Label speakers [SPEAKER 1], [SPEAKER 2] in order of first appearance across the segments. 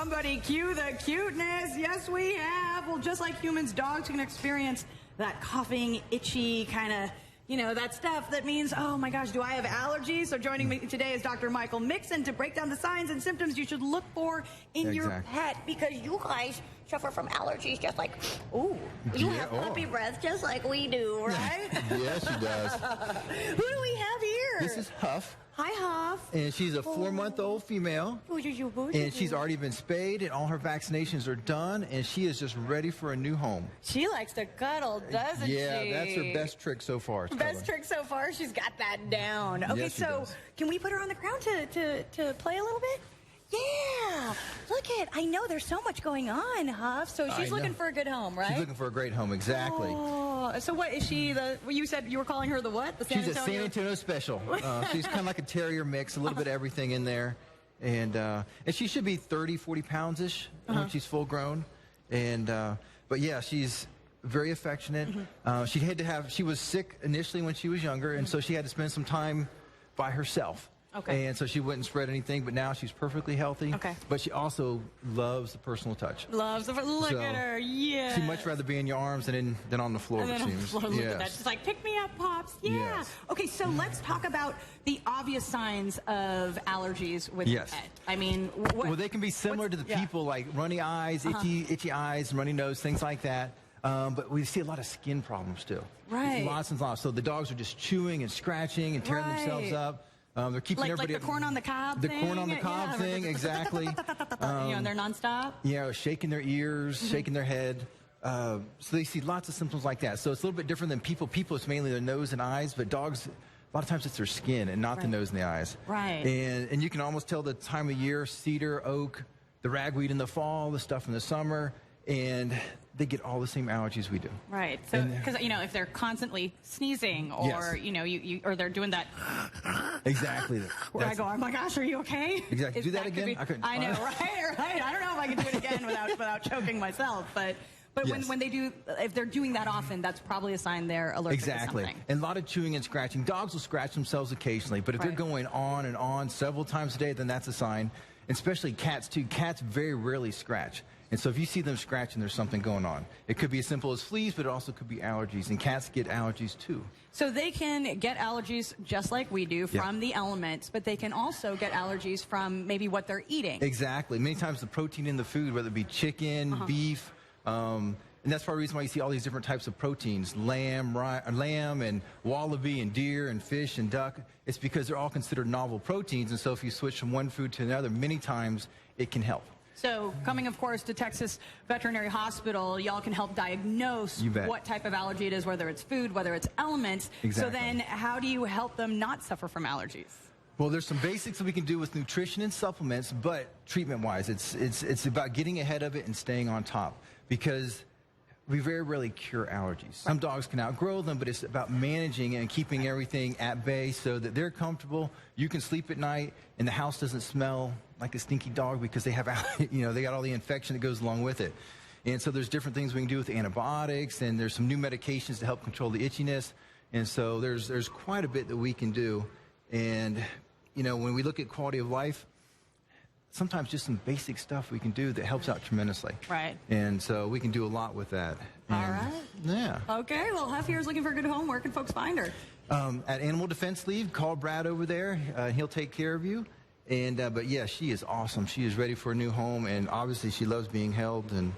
[SPEAKER 1] Somebody cue the cuteness. Yes, we have. Well, just like humans, dogs can experience that coughing, itchy kind of, that stuff that means, oh my gosh, do I have allergies? So joining me today is Dr. Michael Mixon to break down the signs and symptoms you should look for in your pet, because you guys suffer from allergies just like, you have puppy breath just like we do, right?
[SPEAKER 2] Yes, she does.
[SPEAKER 1] Who do we have here?
[SPEAKER 2] This is Huff.
[SPEAKER 1] Hi, Huff.
[SPEAKER 2] And she's a 4-month-old female. And she's already been spayed, and all her vaccinations are done, and she is just ready for a new home.
[SPEAKER 1] She likes to cuddle, doesn't she?
[SPEAKER 2] Yeah, that's her best trick so far.
[SPEAKER 1] Best trick so far? She's got that down. Okay,
[SPEAKER 2] yes,
[SPEAKER 1] so can we put her on the ground to play a little bit? Yeah. Look I know there's so much going on, Huff. So she's looking for a good home, right?
[SPEAKER 2] She's looking for a great home, exactly.
[SPEAKER 1] Oh, so what is she? You said you were calling her the what? The San
[SPEAKER 2] She's
[SPEAKER 1] Antonio?
[SPEAKER 2] a San Antonio special. She's kind of like a terrier mix, a little bit of everything in there. And she should be 30, 40 pounds-ish when she's full grown. And but yeah, she's very affectionate. She was sick initially when she was younger, and so she had to spend some time by herself.
[SPEAKER 1] Okay.
[SPEAKER 2] And so she wouldn't spread anything, but now she's perfectly healthy.
[SPEAKER 1] Okay.
[SPEAKER 2] But she also loves the personal touch.
[SPEAKER 1] Look at her, yeah.
[SPEAKER 2] She'd much rather be in your arms than on the floor, it seems.
[SPEAKER 1] Look at that. She's like, pick me up, Pops. Yeah.
[SPEAKER 2] Yes.
[SPEAKER 1] Okay, so let's talk about the obvious signs of allergies with your pet. I mean,
[SPEAKER 2] well, they can be similar to the people, like runny eyes, itchy eyes, runny nose, things like that. But we see a lot of skin problems too.
[SPEAKER 1] Right.
[SPEAKER 2] Lots and lots. So the dogs are just chewing and scratching and tearing themselves up. They're keeping everybody
[SPEAKER 1] like the corn on the cob thing?
[SPEAKER 2] The corn on the cob thing, exactly.
[SPEAKER 1] And they're nonstop?
[SPEAKER 2] Yeah, shaking their ears, shaking their head. So they see lots of symptoms like that. So it's a little bit different than people. People, it's mainly their nose and eyes, but dogs, a lot of times it's their skin and not the nose and the eyes.
[SPEAKER 1] Right.
[SPEAKER 2] And you can almost tell the time of year, cedar, oak, the ragweed in the fall, the stuff in the summer, and they get all the same allergies we do.
[SPEAKER 1] Right. So, because if they're constantly sneezing, or or they're doing that.
[SPEAKER 2] Exactly.
[SPEAKER 1] Where I go, oh my gosh, are you okay?
[SPEAKER 2] Exactly. Do that again?
[SPEAKER 1] I know, right? I don't know if I can do it again without choking myself, but when they do, if they're doing that often, that's probably a sign they're allergic to something.
[SPEAKER 2] And a lot of chewing and scratching. Dogs will scratch themselves occasionally, but if they're going on and on several times a day, then that's a sign. And especially cats too. Cats very rarely scratch. And so if you see them scratching, there's something going on. It could be as simple as fleas, but it also could be allergies. And cats get allergies too. So
[SPEAKER 1] they can get allergies just like we do from the elements, but they can also get allergies from maybe what they're eating.
[SPEAKER 2] Exactly. Many times the protein in the food, whether it be chicken, beef, and that's part of the reason why you see all these different types of proteins, lamb and wallaby and deer and fish and duck. It's because they're all considered novel proteins. And so if you switch from one food to another, many times it can help.
[SPEAKER 1] So coming, of course, to Texas Veterinary Hospital, y'all can help diagnose what type of allergy it is, whether it's food, whether it's elements.
[SPEAKER 2] Exactly.
[SPEAKER 1] So then how do you help them not suffer from allergies?
[SPEAKER 2] Well, there's some basics that we can do with nutrition and supplements, but treatment-wise, it's about getting ahead of it and staying on top, because we very rarely cure allergies. Some dogs can outgrow them, but it's about managing and keeping everything at bay so that they're comfortable, you can sleep at night, and the house doesn't smell like a stinky dog because they have, they got all the infection that goes along with it. And so there's different things we can do with antibiotics, and there's some new medications to help control the itchiness. And so there's quite a bit that we can do. And, when we look at quality of life, sometimes just some basic stuff we can do that helps out tremendously.
[SPEAKER 1] Right.
[SPEAKER 2] And so we can do a lot with that.
[SPEAKER 1] All right.
[SPEAKER 2] Yeah.
[SPEAKER 1] Okay, well, Huff here's looking for a good home. Where can folks find her?
[SPEAKER 2] At Animal Defense League, call Brad over there. He'll take care of you. And but yeah, she is awesome. She is ready for a new home, and obviously she loves being held and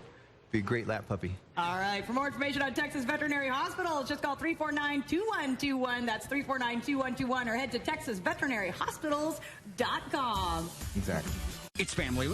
[SPEAKER 2] be a great lap puppy.
[SPEAKER 1] All right. For more information on Texas Veterinary Hospital, just call 349-2121. That's 349-2121, or head to TexasVeterinaryHospitals.com.
[SPEAKER 2] Exactly.
[SPEAKER 3] It's family.